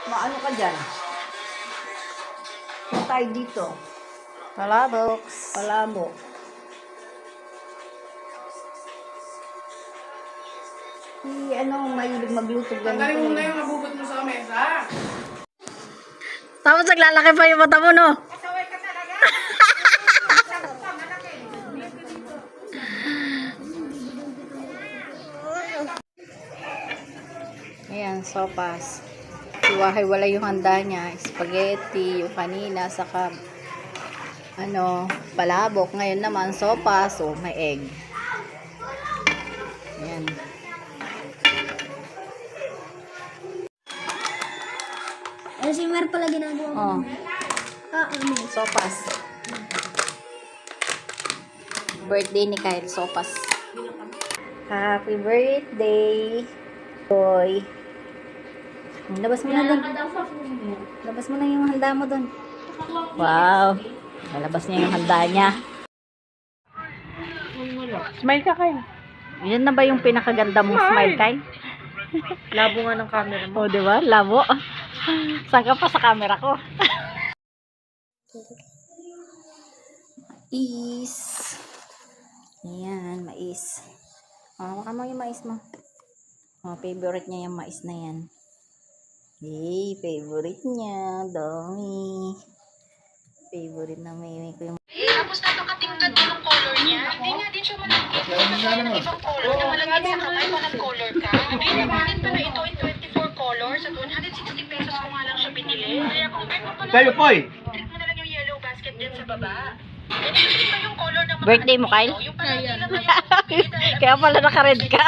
Maano ka dyan? Kung tayo dito. Palabok. Palamo. Mahilig magluto ganito. Tanggalin mo na yung nabubot mo sa mesa. Tapos naglalaki pa yung mata mo, no? Pasaway ka talaga. Sagot pa, malaki. Ayan, sopas. Iwahiwala yung handa niya. Spaghetti, yung kanina, saka palabok. Ngayon naman, sopas. So, may egg. Ayan. Si Mer pala ginagawa mo. Oh, sopas. Birthday ni Kyle, sopas. Happy birthday, boy. Labas mo na doon. Labas mo na yung handa mo doon. Wow. Nalabas niya yung handa niya. Smile ka kayo. Yan na ba yung pinakaganda mong smile, Kyle? Labo nga ng camera mo. Oh, di ba? Labo. Saan ka pa sa camera ko? Mais. Ayan, mais. Hawakan mo yung mais mo. Favorite niya yung mais na yan. Yay, favorite niya. Dami. Favorite na may ko yung... Tapos napakatingkad din ng color niya. Hindi nga din siya malagkit. Kasi kaya ng ibang color na malagkit sa kamay pa ng color ka. Available din pala ito in 24 colors at 160 pesos ko nga lang siya binili. Kaya kung bet mo pala, click mo na lang yung yellow basket din sa baba. Ganito din ba yung color ng mga Birthday mo, Kyle? Yung pala hindi lang kaya Kaya pala naka-red ka.